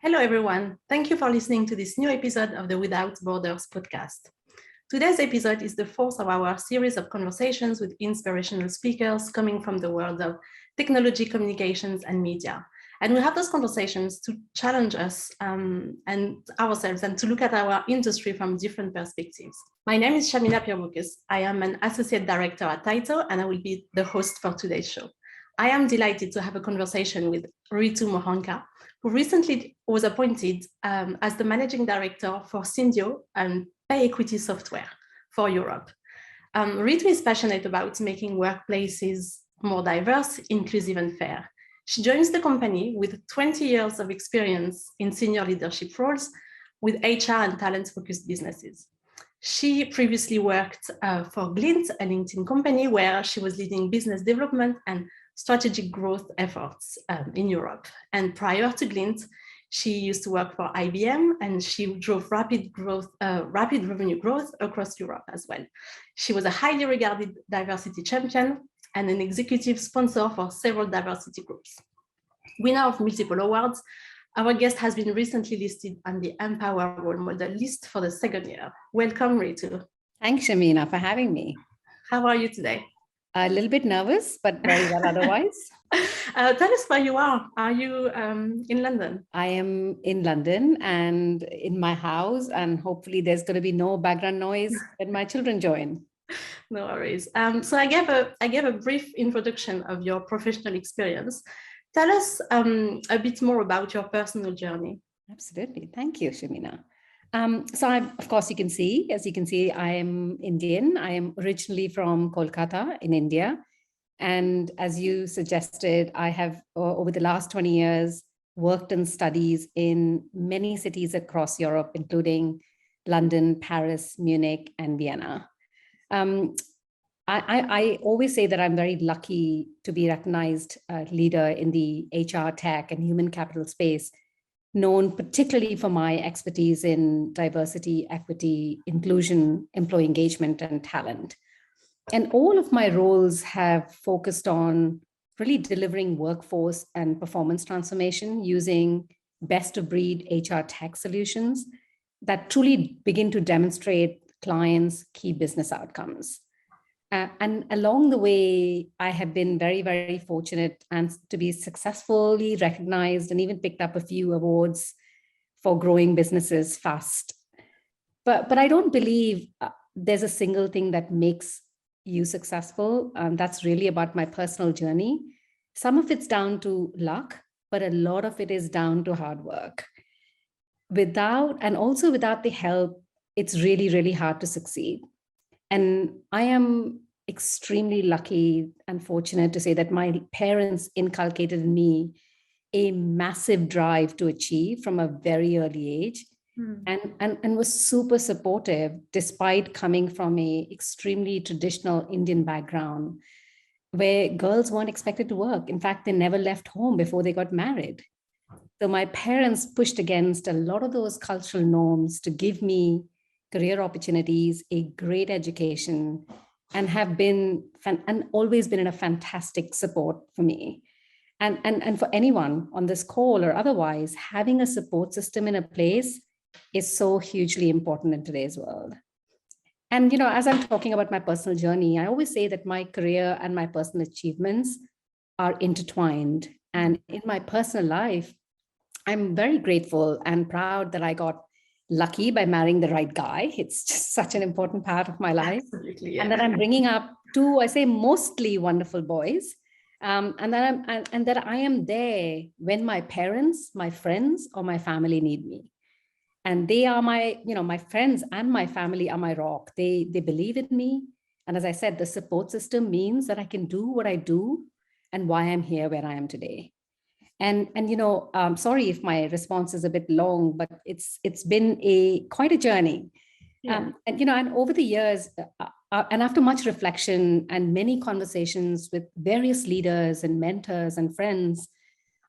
Hello, everyone. Thank you for listening to this new episode of the Without Borders podcast. Today's episode is the fourth of our series of conversations with inspirational speakers coming from the world of technology, communications, and media. And we have those conversations to challenge us and ourselves and to look at our industry from different perspectives. My name is Shamina Peerboccus. I am an associate director at Tyto, and I will be the host for today's show. I am delighted to have a conversation with Ritu Mohanka, who recently was appointed as the managing director for Syndio and pay equity software for Europe. Ritu is passionate about making workplaces more diverse, inclusive, and fair. She joins the company with 20 years of experience in senior leadership roles with HR and talent-focused businesses. She previously worked for Glint, a LinkedIn company, where she was leading business development and strategic growth efforts in Europe. And prior to Glint, she used to work for IBM, and she drove rapid revenue growth across Europe as well. She was a highly regarded diversity champion and an executive sponsor for several diversity groups. Winner of multiple awards, our guest has been recently listed on the Empower Role Model list for the second year. Welcome, Ritu. Thanks, Shamina, for having me. How are you today? A little bit nervous, but very well otherwise. Tell us where you are. Are you in London? I am in London and in my house, and hopefully there's going to be no background noise when my children join. No worries. So I gave a brief introduction of your professional experience. Tell us a bit more about your personal journey. Absolutely. Thank you, Shamina. So of course, as you can see, I am Indian. I am originally from Kolkata in India. And as you suggested, I have over the last 20 years worked and studies in many cities across Europe, including London, Paris, Munich, and Vienna. I always say that I'm very lucky to be recognized leader in the HR tech and human capital space, known particularly for my expertise in diversity, equity, inclusion, employee engagement, and talent. And all of my roles have focused on really delivering workforce and performance transformation using best of breed HR tech solutions that truly begin to demonstrate clients' key business outcomes. And along the way, I have been very, very fortunate and to be successfully recognized and even picked up a few awards for growing businesses fast. But I don't believe there's a single thing that makes you successful. That's really about my personal journey. Some of it's down to luck, but a lot of it is down to hard work. Without the help, it's really, really hard to succeed. And I am extremely lucky and fortunate to say that my parents inculcated in me a massive drive to achieve from a very early age, and was super supportive despite coming from a extremely traditional Indian background where girls weren't expected to work. In fact, they never left home before they got married. So my parents pushed against a lot of those cultural norms to give me career opportunities, a great education, and have been and always been in a fantastic support for me. And for anyone on this call or otherwise, having a support system in a place is so hugely important in today's world. And, as I'm talking about my personal journey, I always say that my career and my personal achievements are intertwined. And in my personal life, I'm very grateful and proud that I got lucky by marrying the right guy. It's just such an important part of my life. Absolutely, yeah. And that I'm bringing up two, I say, mostly wonderful boys. And that I am there when my parents, my friends, or my family need me. And they are my friends and my family are my rock. They believe in me. And as I said, the support system means that I can do what I do and why I'm here where I am today. And sorry if my response is a bit long, but it's been quite a journey. Yeah. And over the years, and after much reflection and many conversations with various leaders and mentors and friends,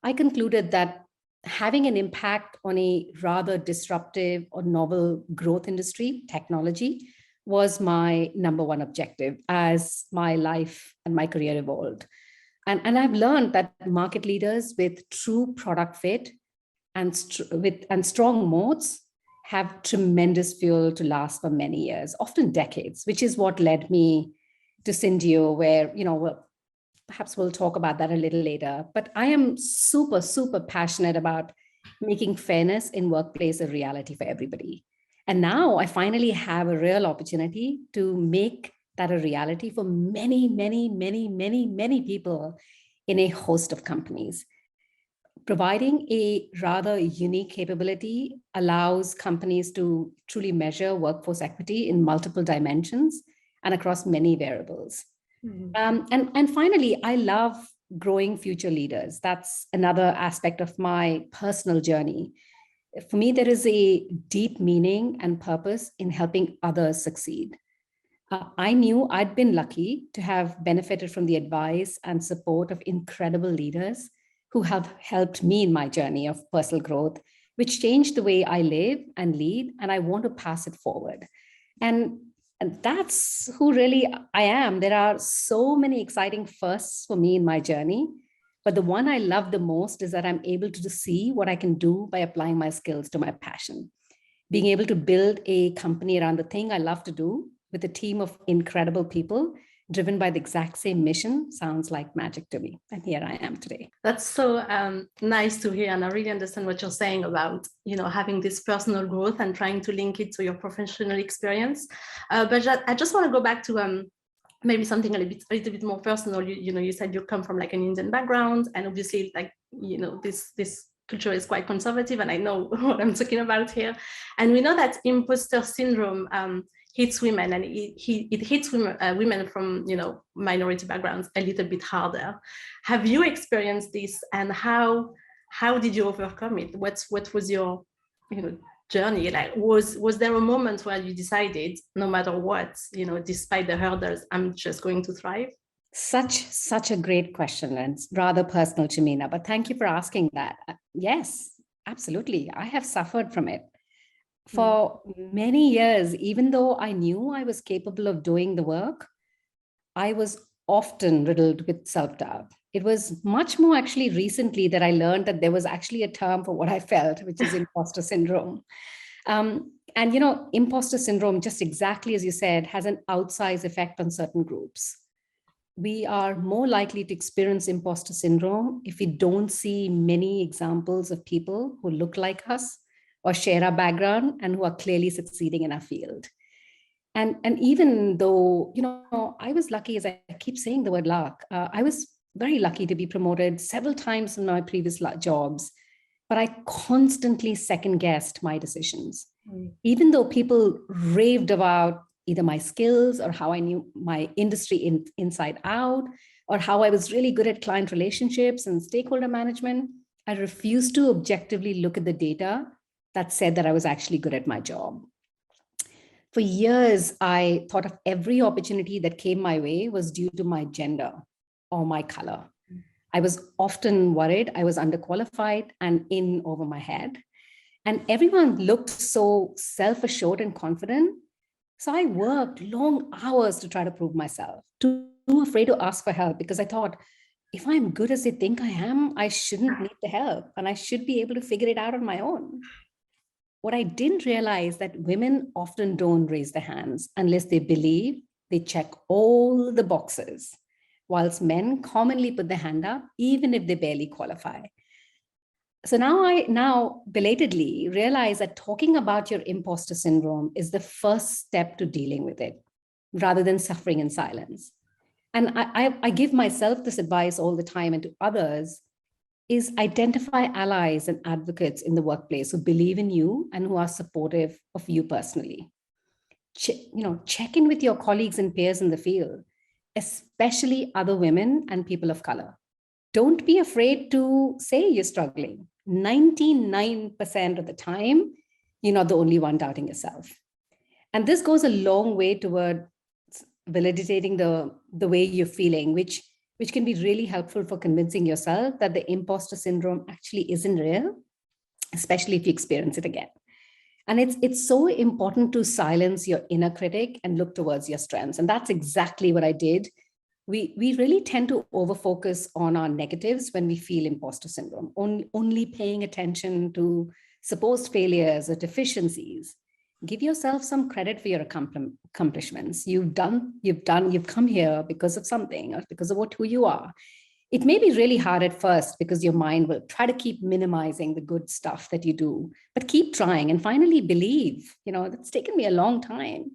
I concluded that having an impact on a rather disruptive or novel growth industry, technology, was my number one objective as my life and my career evolved. And I've learned that market leaders with true product fit and strong moats have tremendous fuel to last for many years, often decades, which is what led me to Syndio, where, perhaps we'll talk about that a little later. But I am super, super passionate about making fairness in workplace a reality for everybody. And now I finally have a real opportunity to make that a reality for many, many, many, many, many people in a host of companies. Providing a rather unique capability allows companies to truly measure workforce equity in multiple dimensions and across many variables. Mm-hmm. And finally, I love growing future leaders. That's another aspect of my personal journey. For me, there is a deep meaning and purpose in helping others succeed. I knew I'd been lucky to have benefited from the advice and support of incredible leaders who have helped me in my journey of personal growth, which changed the way I live and lead, and I want to pass it forward. And that's who really I am. There are so many exciting firsts for me in my journey, but the one I love the most is that I'm able to see what I can do by applying my skills to my passion. Being able to build a company around the thing I love to do with a team of incredible people driven by the exact same mission sounds like magic to me. And here I am today. That's so nice to hear. And I really understand what you're saying about, having this personal growth and trying to link it to your professional experience. But I just want to go back to maybe something a little bit more personal. You said you come from like an Indian background, and obviously this culture is quite conservative, and I know what I'm talking about here. And we know that imposter syndrome hits women, and it hits women from minority backgrounds a little bit harder. Have you experienced this, and how did you overcome it? What was your journey like? Was there a moment where you decided, no matter what, despite the hurdles, I'm just going to thrive? Such a great question, and rather personal, Shamina, but thank you for asking that. Yes, absolutely. I have suffered from it. For many years, even though I knew I was capable of doing the work, I was often riddled with self-doubt. It was much more actually recently that I learned that there was actually a term for what I felt, which is imposter syndrome. And imposter syndrome, just exactly as you said, has an outsized effect on certain groups. We are more likely to experience imposter syndrome if we don't see many examples of people who look like us or share our background and who are clearly succeeding in our field. And even though, I was lucky, as I keep saying the word luck, I was very lucky to be promoted several times in my previous jobs, but I constantly second-guessed my decisions. Even though people raved about either my skills or how I knew my industry inside out, or how I was really good at client relationships and stakeholder management, I refused to objectively look at the data that said that I was actually good at my job. For years, I thought of every opportunity that came my way was due to my gender or my color. I was often worried I was underqualified and in over my head. And everyone looked so self-assured and confident. So I worked long hours to try to prove myself, too afraid to ask for help, because I thought, if I'm good as they think I am, I shouldn't need the help and I should be able to figure it out on my own. What I didn't realize that women often don't raise their hands unless they believe they check all the boxes, whilst men commonly put their hand up even if they barely qualify. So now I belatedly realize that talking about your imposter syndrome is the first step to dealing with it, rather than suffering in silence. And I give myself this advice all the time, and to others, is identify allies and advocates in the workplace who believe in you and who are supportive of you personally. Check in with your colleagues and peers in the field, especially other women and people of color. Don't be afraid to say you're struggling. 99% of the time, you're not the only one doubting yourself. And this goes a long way toward validating the way you're feeling, which can be really helpful for convincing yourself that the imposter syndrome actually isn't real, especially if you experience it again. And it's so important to silence your inner critic and look towards your strengths. And that's exactly what I did we really tend to overfocus on our negatives when we feel imposter syndrome, only paying attention to supposed failures or deficiencies. Give yourself some credit for your accomplishments. You've come here because of something or because of who you are. It may be really hard at first because your mind will try to keep minimizing the good stuff that you do, but keep trying and finally believe. That's taken me a long time.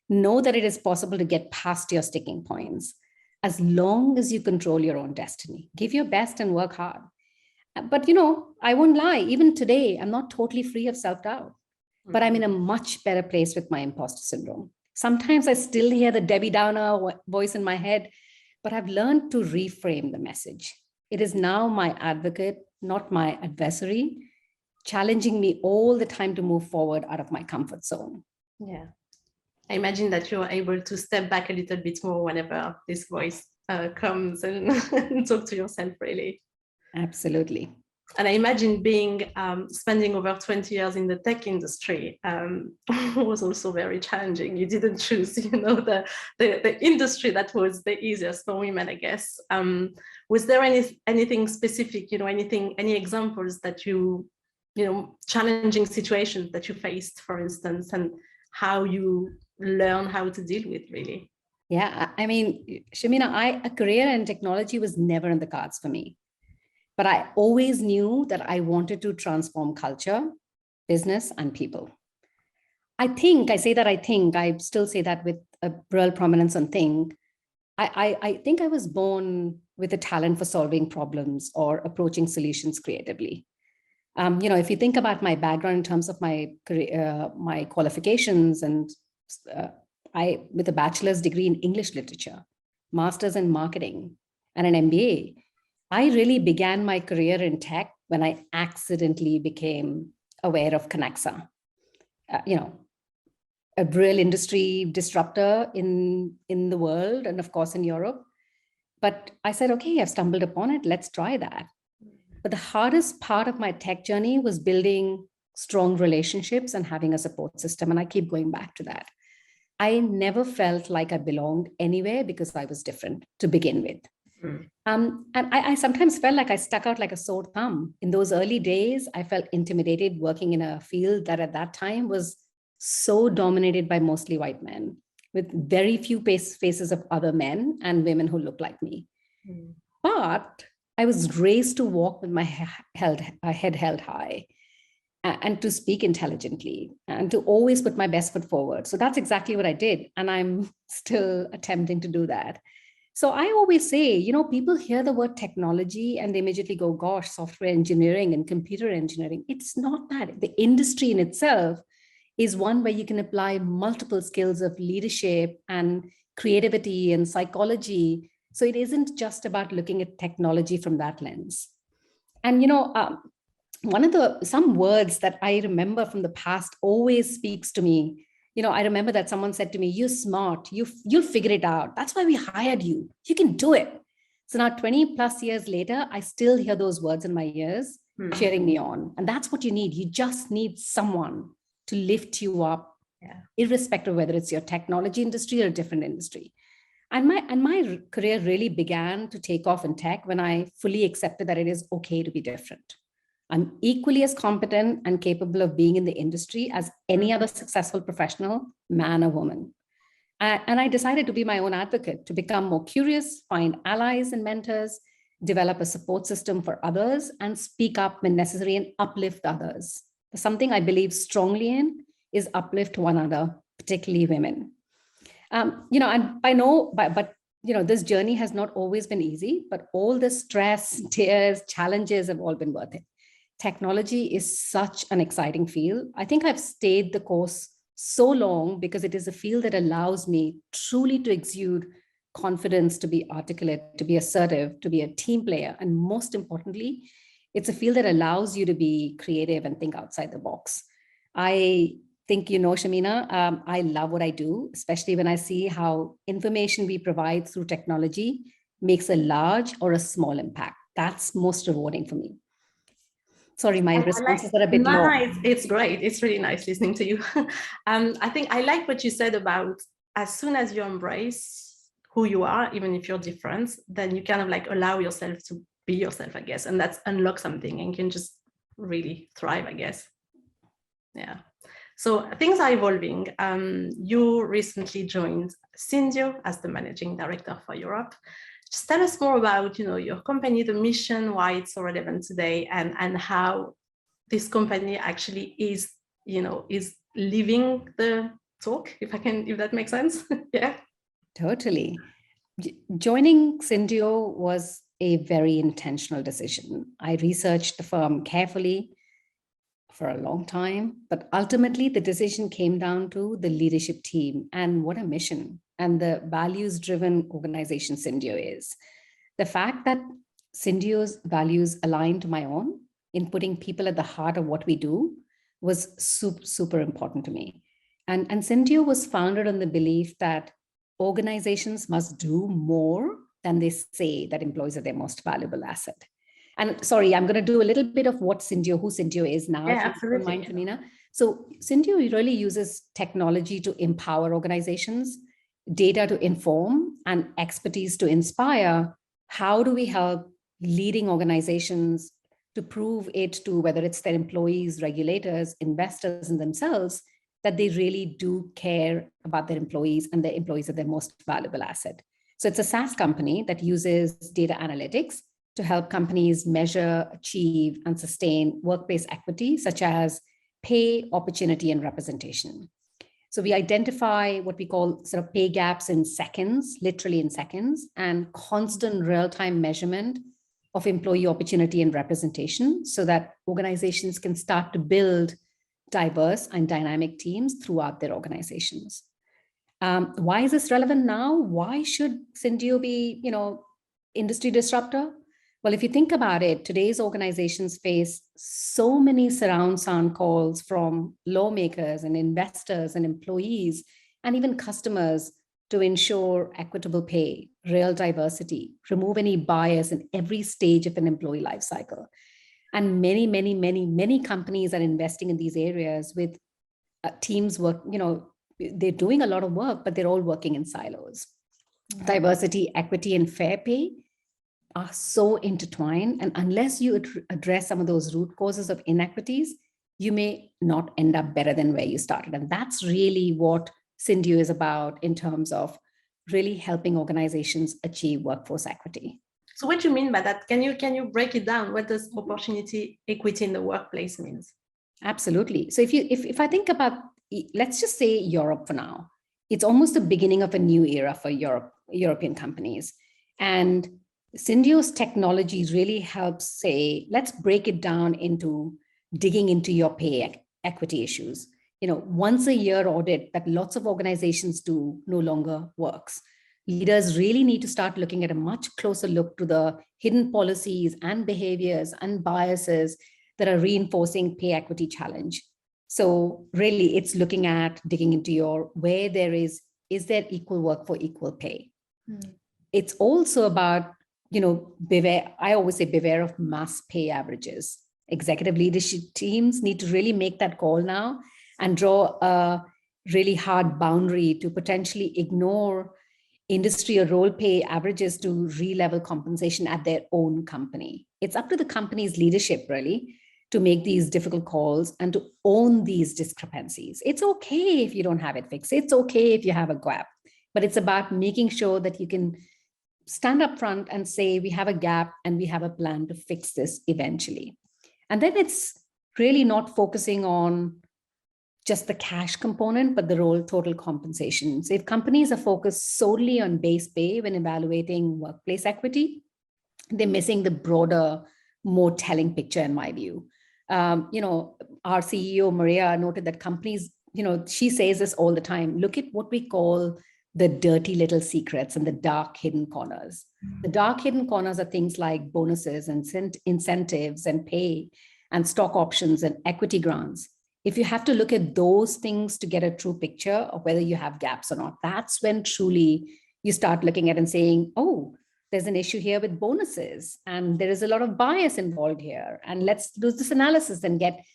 Know that it is possible to get past your sticking points as long as you control your own destiny. Give your best and work hard. But, I won't lie, even today, I'm not totally free of self-doubt, but I'm in a much better place with my imposter syndrome. Sometimes I still hear the Debbie Downer voice in my head, but I've learned to reframe the message. It is now my advocate, not my adversary, challenging me all the time to move forward out of my comfort zone. Yeah. I imagine that you're able to step back a little bit more whenever this voice comes and talk to yourself, really. Absolutely. And I imagine spending over 20 years in the tech industry was also very challenging. You didn't choose, the industry that was the easiest for women, I guess. Was there anything specific, any examples that challenging situations that you faced, for instance, and how you learn how to deal with, really? Yeah, I mean, Shamina, a career in technology was never in the cards for me. But I always knew that I wanted to transform culture, business, and people. I still say that with a real prominence on think. I think I was born with a talent for solving problems or approaching solutions creatively. If you think about my background in terms of my career, my qualifications, and with a bachelor's degree in English literature, master's in marketing, and an MBA, I really began my career in tech when I accidentally became aware of Connexa, a real industry disruptor in the world and of course in Europe. But I said, okay, I've stumbled upon it. Let's try that. But the hardest part of my tech journey was building strong relationships and having a support system. And I keep going back to that. I never felt like I belonged anywhere because I was different to begin with. And I sometimes felt like I stuck out like a sore thumb. In those early days, I felt intimidated working in a field that at that time was so dominated by mostly white men, with very few faces of other men and women who looked like me. But I was raised to walk with my head held high and to speak intelligently and to always put my best foot forward. So that's exactly what I did. And I'm still attempting to do that. So I always say, people hear the word technology and they immediately go, gosh, software engineering and computer engineering. It's not that. The industry in itself is one where you can apply multiple skills of leadership and creativity and psychology. So it isn't just about looking at technology from that lens. And, some words that I remember from the past always speaks to me. I remember that someone said to me, you're smart, you'll figure it out. That's why we hired you. You can do it. So now 20 plus years later, I still hear those words in my ears, cheering me on. And that's what you need. You just need someone to lift you up, irrespective of whether it's your technology industry or a different industry. And my career really began to take off in tech when I fully accepted that it is okay to be different. I'm equally as competent and capable of being in the industry as any other successful professional, man or woman. And I decided to be my own advocate, to become more curious, find allies and mentors, develop a support system for others, and speak up when necessary and uplift others. Something I believe strongly in is uplift one another, particularly women. This journey has not always been easy, but all the stress, tears, challenges have all been worth it. Technology is such an exciting field. I think I've stayed the course so long because it is a field that allows me truly to exude confidence, to be articulate, to be assertive, to be a team player. And most importantly, it's a field that allows you to be creative and think outside the box. I think, Shamina, I love what I do, especially when I see how information we provide through technology makes a large or a small impact. That's most rewarding for me. Sorry, my responses are a bit long. It's great. It's really nice listening to you. I think I like what you said about as soon as you embrace who you are, even if you're different, then you kind of like allow yourself to be yourself, I guess. And that's unlock something and can just really thrive, I guess. Yeah. So things are evolving. You recently joined Syndio as the managing director for Europe. Just tell us more about, your company, the mission, why it's so relevant today, and how this company actually is living the talk, if that makes sense. Yeah. Totally. Joining Syndio was a very intentional decision. I researched the firm carefully for a long time, but ultimately the decision came down to the leadership team and what a mission and the values-driven organization Syndio is. The fact that Syndio's values aligned to my own in putting people at the heart of what we do was super, super important to me. And Syndio was founded on the belief that organizations must do more than they say that employees are their most valuable asset. And sorry, I'm going to do a little bit of what Syndio, who Syndio is now. Yeah, absolutely. Mind, Shamina. So Syndio really uses technology to empower organizations, data to inform, and expertise to inspire. How do we help leading organizations to prove it to whether it's their employees, regulators, investors, and themselves that they really do care about their employees and their employees are their most valuable asset? So it's a SaaS company that uses data analytics to help companies measure, achieve, and sustain workplace equity, such as pay, opportunity, and representation. So we identify what we call sort of pay gaps in seconds, literally in seconds, and constant real-time measurement of employee opportunity and representation so that organizations can start to build diverse and dynamic teams throughout their organizations. Why is this relevant now? Why should Syndio be, industry disruptor? Well, if you think about it, today's organizations face so many surround sound calls from lawmakers and investors and employees and even customers to ensure equitable pay, real diversity, remove any bias in every stage of an employee life cycle. And many, many, many, many companies are investing in these areas with teams work, they're doing a lot of work, but they're all working in silos. Mm-hmm. Diversity, equity, and fair pay are so intertwined. And unless you address some of those root causes of inequities, you may not end up better than where you started. And that's really what Syndio is about in terms of really helping organizations achieve workforce equity. So what do you mean by that? Can you break it down? What does opportunity equity in the workplace means? Absolutely. So if I think about, let's just say Europe for now, it's almost the beginning of a new era for European companies. And Syndio's technology really helps say, let's break it down into digging into your pay equity issues. Once a year audit that lots of organizations do no longer works. Leaders really need to start looking at a much closer look to the hidden policies and behaviors and biases that are reinforcing pay equity challenge. So really it's looking at digging into where there is there equal work for equal pay? It's also about, beware. I always say beware of mass pay averages. Executive leadership teams need to really make that call now and draw a really hard boundary to potentially ignore industry or role pay averages to re-level compensation at their own company. It's up to the company's leadership really to make these difficult calls and to own these discrepancies. It's okay if you don't have it fixed. It's okay if you have a gap, but it's about making sure that you can stand up front and say, we have a gap and we have a plan to fix this eventually. And then it's really not focusing on just the cash component, but the total compensation. So if companies are focused solely on base pay when evaluating workplace equity, they're missing the broader, more telling picture in my view. Our CEO, Maria, noted that companies, she says this all the time, look at what we call the dirty little secrets and the dark hidden corners. The dark hidden corners are things like bonuses and incentives and pay and stock options and equity grants. If you have to look at those things to get a true picture of whether you have gaps or not, that's when truly you start looking at and saying, oh, there's an issue here with bonuses and there is a lot of bias involved here. And let's do this analysis and get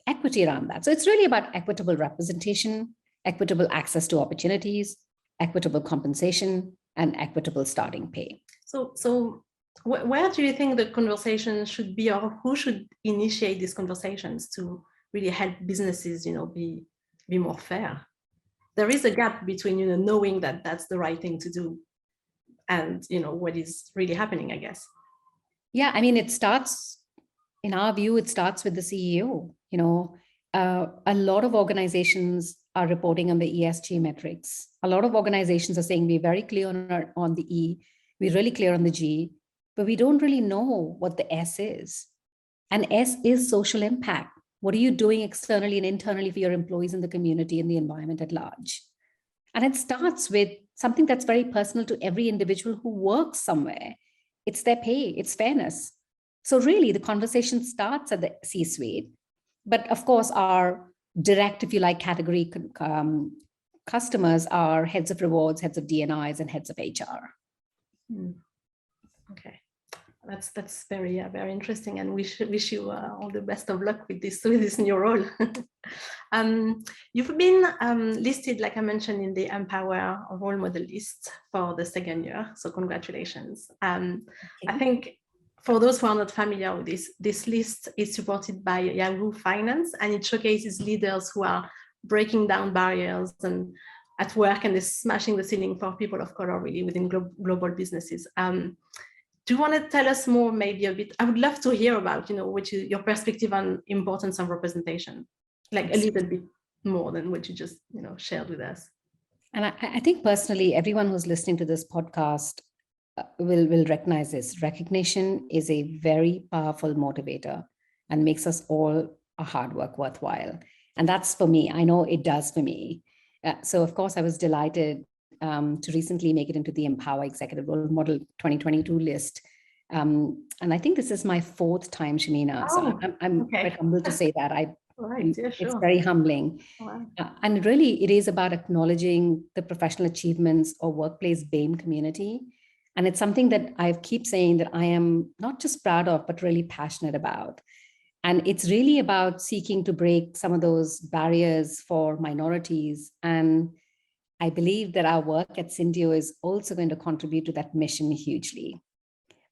equity around that. So it's really about equitable representation, equitable access to opportunities, equitable compensation, and equitable starting pay. So where do you think the conversation should be, or who should initiate these conversations to really help businesses, be more fair? There is a gap between, knowing that that's the right thing to do and, what is really happening, I guess. Yeah, I mean, in our view, it starts with the CEO. A lot of organizations are reporting on the ESG metrics. A lot of organizations are saying we're very clear on the E, we're really clear on the G, but we don't really know what the S is. And S is social impact. What are you doing externally and internally for your employees in the community and the environment at large? And it starts with something that's very personal to every individual who works somewhere. It's their pay, it's fairness. So really the conversation starts at the C-suite. But of course, our direct, if you like, category customers are heads of rewards, heads of D&Is, and heads of HR. Okay. That's very very interesting, and wish you all the best of luck with this new role. You've been listed, like I mentioned, in the Empower role model list for the second year, so congratulations. I think for those who are not familiar with this list is supported by Yahoo Finance, and it showcases leaders who are breaking down barriers and at work, and is smashing the ceiling for people of color really within global businesses. Do you want to tell us more, maybe a bit? I would love to hear about, your perspective on importance of representation, like a little bit more than what you just, shared with us. And I think personally, everyone who's listening to this podcast will recognize this. Recognition is a very powerful motivator and makes us all our hard work worthwhile. And that's for me. I know it does for me. So of course, I was delighted to recently make it into the Empower Executive Role Model 2022 list. And I think this is my 4th time, Shamina. So I'm quite humbled to say that. Right. Yeah, sure. It's very humbling. Wow. And really, it is about acknowledging the professional achievements or workplace BAME community. And it's something that I keep saying that I am not just proud of, but really passionate about. And it's really about seeking to break some of those barriers for minorities. And I believe that our work at Syndio is also going to contribute to that mission hugely.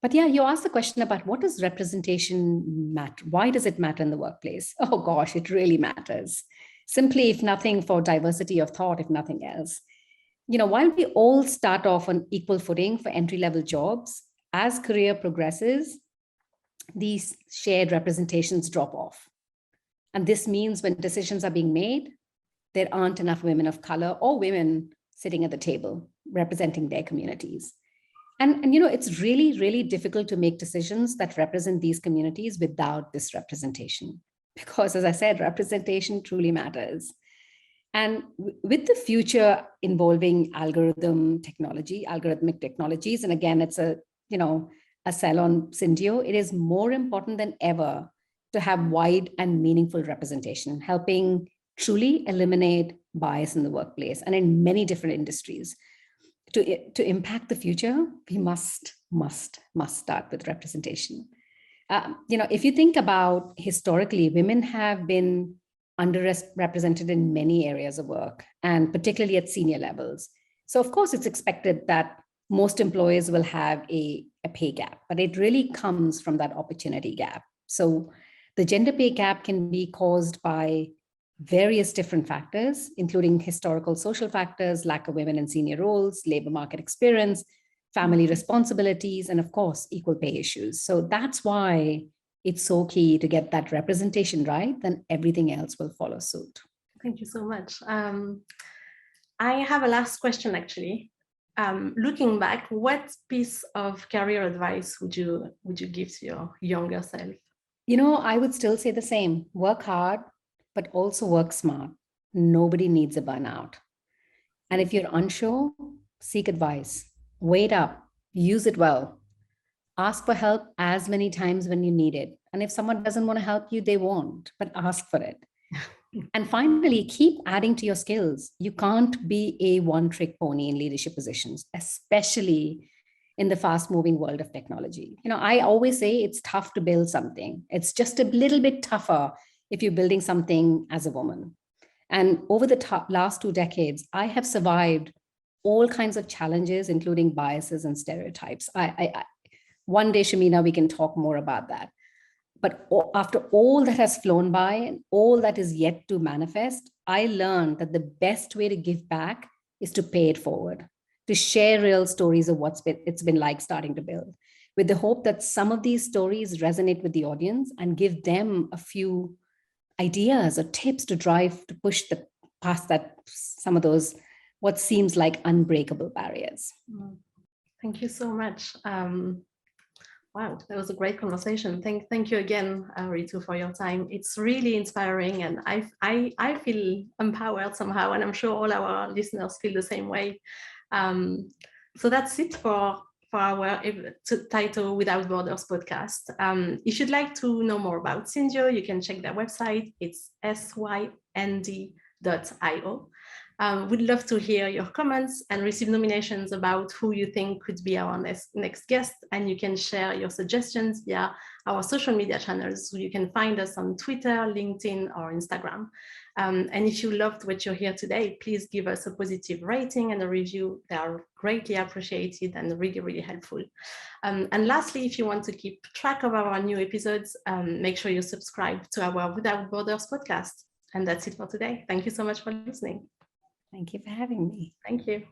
But yeah, you asked the question about what does representation matter? Why does it matter in the workplace? Oh gosh, it really matters. Simply, if nothing, for diversity of thought, if nothing else. While we all start off on equal footing for entry-level jobs, as career progresses, these shared representations drop off. And this means when decisions are being made, there aren't enough women of color or women sitting at the table representing their communities. And it's really, really difficult to make decisions that represent these communities without this representation. Because as I said, representation truly matters. And with the future involving algorithmic technologies, and again, it's a sell on Syndio, it is more important than ever to have wide and meaningful representation, helping truly eliminate bias in the workplace and in many different industries. To impact the future, we must start with representation. If you think about historically, women have been underrepresented in many areas of work, and particularly at senior levels. So of course, it's expected that most employers will have a pay gap, but it really comes from that opportunity gap. So the gender pay gap can be caused by various different factors, including historical social factors, lack of women in senior roles, labor market experience, family responsibilities, and of course, equal pay issues. So that's why it's so key to get that representation right, then everything else will follow suit. Thank you so much. I have a last question, actually. Looking back, what piece of career advice would you give to your younger self? I would still say the same. Work hard, but also work smart. Nobody needs a burnout. And if you're unsure, seek advice. Wait up, use it well. Ask for help as many times when you need it. And if someone doesn't want to help you, they won't, but ask for it. And finally, keep adding to your skills. You can't be a one-trick pony in leadership positions, especially in the fast-moving world of technology. I always say it's tough to build something. It's just a little bit tougher if you're building something as a woman. And over the last 2 decades, I have survived all kinds of challenges, including biases and stereotypes. One day, Shamina, we can talk more about that. But after all that has flown by and all that is yet to manifest, I learned that the best way to give back is to pay it forward, to share real stories of it's been like starting to build, with the hope that some of these stories resonate with the audience and give them a few ideas or tips to push past that, some of those, what seems like unbreakable barriers. Thank you so much. Wow, that was a great conversation. Thank you again, Ritu, for your time. It's really inspiring, and I feel empowered somehow, and I'm sure all our listeners feel the same way. So that's it for our Tyto Without Borders podcast. If you'd like to know more about Syndio, you can check their website. It's synd.io. We'd love to hear your comments and receive nominations about who you think could be our next guest. And you can share your suggestions via our social media channels. So you can find us on Twitter, LinkedIn, or Instagram. And if you loved what you hear today, please give us a positive rating and a review. They are greatly appreciated and really, really helpful. And lastly, if you want to keep track of our new episodes, make sure you subscribe to our Without Borders podcast. And that's it for today. Thank you so much for listening. Thank you for having me. Thank you.